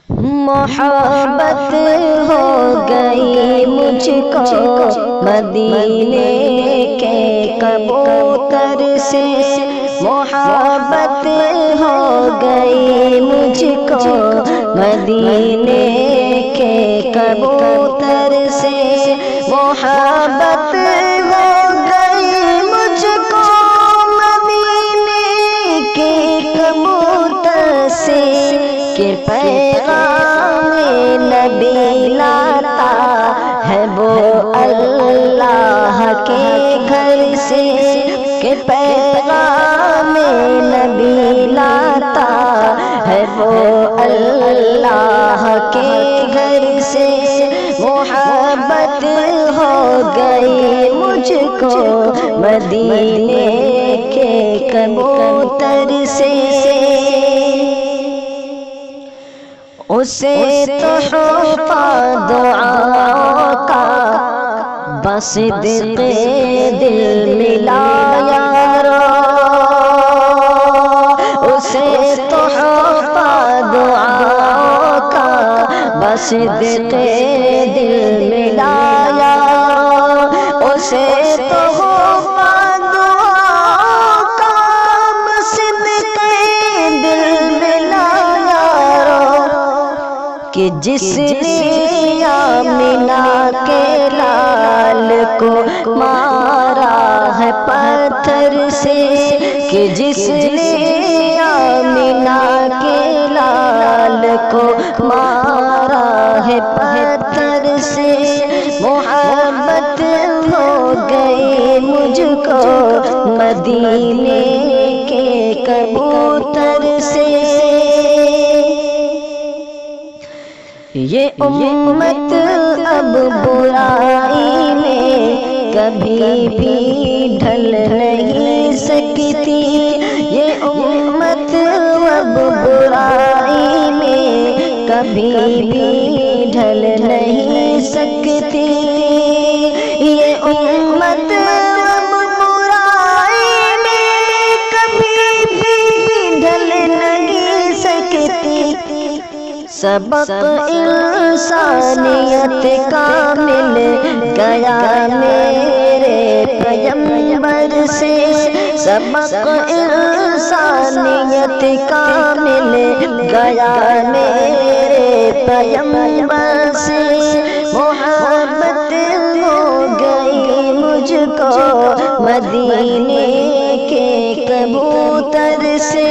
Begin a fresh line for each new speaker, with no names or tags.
محبت ہو گئی مجھ کو مدینے کے کبوتر سے، محبت ہو گئی مجھ کو مدینے کے کبوتر سے، محبت ہو گئی مجھ کو مدینے کے کبوتر سے، کہ پیغام نبی لاتا ہے وہ اللہ کے گھر سے، کہ پیغام نبی لاتا ہے وہ اللہ کے گھر سے، محبت ہو گئی مجھ کو مدینے کے کبوتر سے، اسے تحفہ دعا کا بصدق دل ملا یارا، اسے تحفہ دعا کا بصدق دل ملا یارا، اسے تحفہ دعا کا بصدق دل ملا یارا، کہ جس نے آمنہ کے لال کو مارا ہے پتھر سے، کہ جس نے آمنہ کے لال کو مارا ہے پتھر سے، محبت ہو گئی مجھ کو مدینے کے کبوتر سے، یہ امت اب برائی میں کبھی بھی ڈھل نہیں سکتی، یہ امت اب برائی میں کبھی بھی ڈھل نہیں سکتی، یہ امت اب برائی میں کبھی بھی ڈھل نہیں سکتی، سبق انسانیت کا مل گیا میرے پیغمبر سے، سبق انسانیت کا مل گیا میرے پیغمبر سے، محبت ہو گئی مجھ کو مدینے کے کبوتر سے،